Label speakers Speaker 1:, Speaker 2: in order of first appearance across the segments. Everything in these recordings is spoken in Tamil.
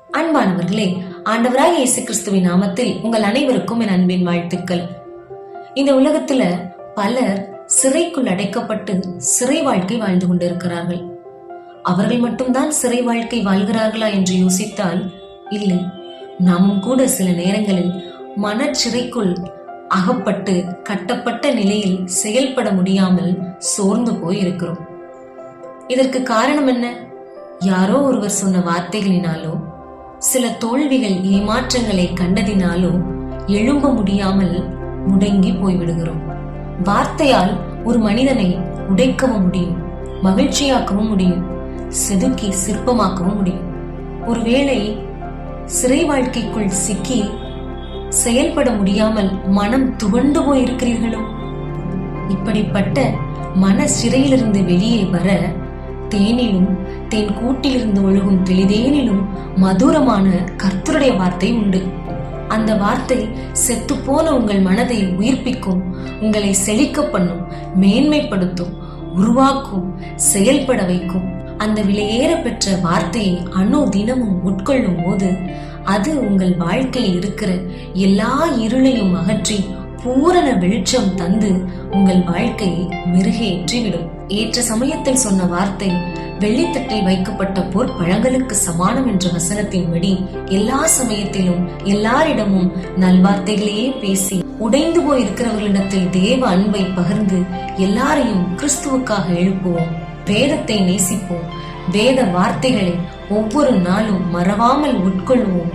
Speaker 1: அன்பானவர்களே, ஆண்டவராய் இயேசு கிறிஸ்துவின் நாமத்தில் உங்கள் அனைவருக்கும் என் அன்பின் வாழ்த்துக்கள். இந்த உலகத்துல பலர் சிறைக்குள் அடைக்கப்பட்டு சிறை வாழ்க்கை வாழ்ந்து கொண்டிருக்கிறார்கள். அவர்கள் மட்டும்தான் சிறை வாழ்க்கை வாழ்கிறார்களா என்று யோசித்தால் இல்லை, நாமும் கூட சில நேரங்களில் மனச்சிறைக்குள் அகப்பட்டு கட்டப்பட்ட நிலையில் செயல்பட முடியாமல் சோர்ந்து போய் இருக்கிறோம். இதற்கு காரணம் என்ன? யாரோ ஒருவர் சொன்ன வார்த்தைகளினாலோ, சில தோல்விகள் ஏமாற்றங்களை கண்டதினாலோ எழும்ப முடியாமல் முடங்கி போய்விடுகிறோம். வார்த்தையால் ஒரு மனிதனை உடைக்கவும் முடியும், மகிழ்ச்சியாக்கவும் முடியும், செதுக்கி சிற்பமாக்கவும் முடியும். ஒருவேளை சிறை வாழ்க்கைக்குள் சிக்கி செயல்பட முடியாமல் மனம் துவண்டு போயிருக்கிறீர்களோ? இப்படிப்பட்ட மன சிறையிலிருந்து வெளியே வர தேனிலும் தேன் கூட்டிலிருந்து ஒழுகும் தெளிதேனிலும் மதுரமான கர்த்தருடைய வார்த்தை உண்டு. அந்த வார்த்தை செத்து போன உங்கள் மனதை உயிர்ப்பிக்கும், உங்களை செழிக்க பண்ணும், மேன்மைப்படுத்தும், உருவாக்கும், செயல்பட வைக்கும். அந்த விலையேற பெற்ற வார்த்தையை அணு தினமும் உட்கொள்ளும் போது அது உங்கள் வாழ்க்கையில் இருக்கிற எல்லா இருளையும் அகற்றி பூரண வெளிச்சம் தந்து உங்கள் வாழ்க்கையை மெருகேற்றிவிடும். ஏற்ற சமயத்தில் சொன்ன வார்த்தை வெள்ளித்தட்டில் வைக்கப்பட்ட பொற்பழங்களுக்கு சமானம் என்ற வசனத்தின்படி எல்லா சமயத்திலும் எல்லாரிடமும் நல்வார்த்தைகளையே பேசி உடைந்து போய் இருக்கிறவர்களிடத்தில் தேவ அன்பை பகிர்ந்து எல்லாரையும் கிறிஸ்துவுக்காக எழுப்புவோம். வேதத்தை நேசிப்போம். வேத வார்த்தைகளை ஒவ்வொரு நாளும் மறவாமல் உட்கொள்வோம்.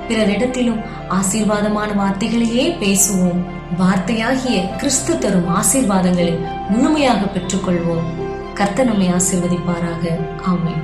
Speaker 1: பிறரிடத்திலும் ஆசீர்வாதமான வார்த்தைகளையே பேசுவோம். வார்த்தையாகிய கிறிஸ்து தரும் ஆசீர்வாதங்களை முழுமையாக பெற்றுக்கொள்வோம். கர்த்தர் நம்மை ஆசீர்வதிப்பாராக. ஆமென்.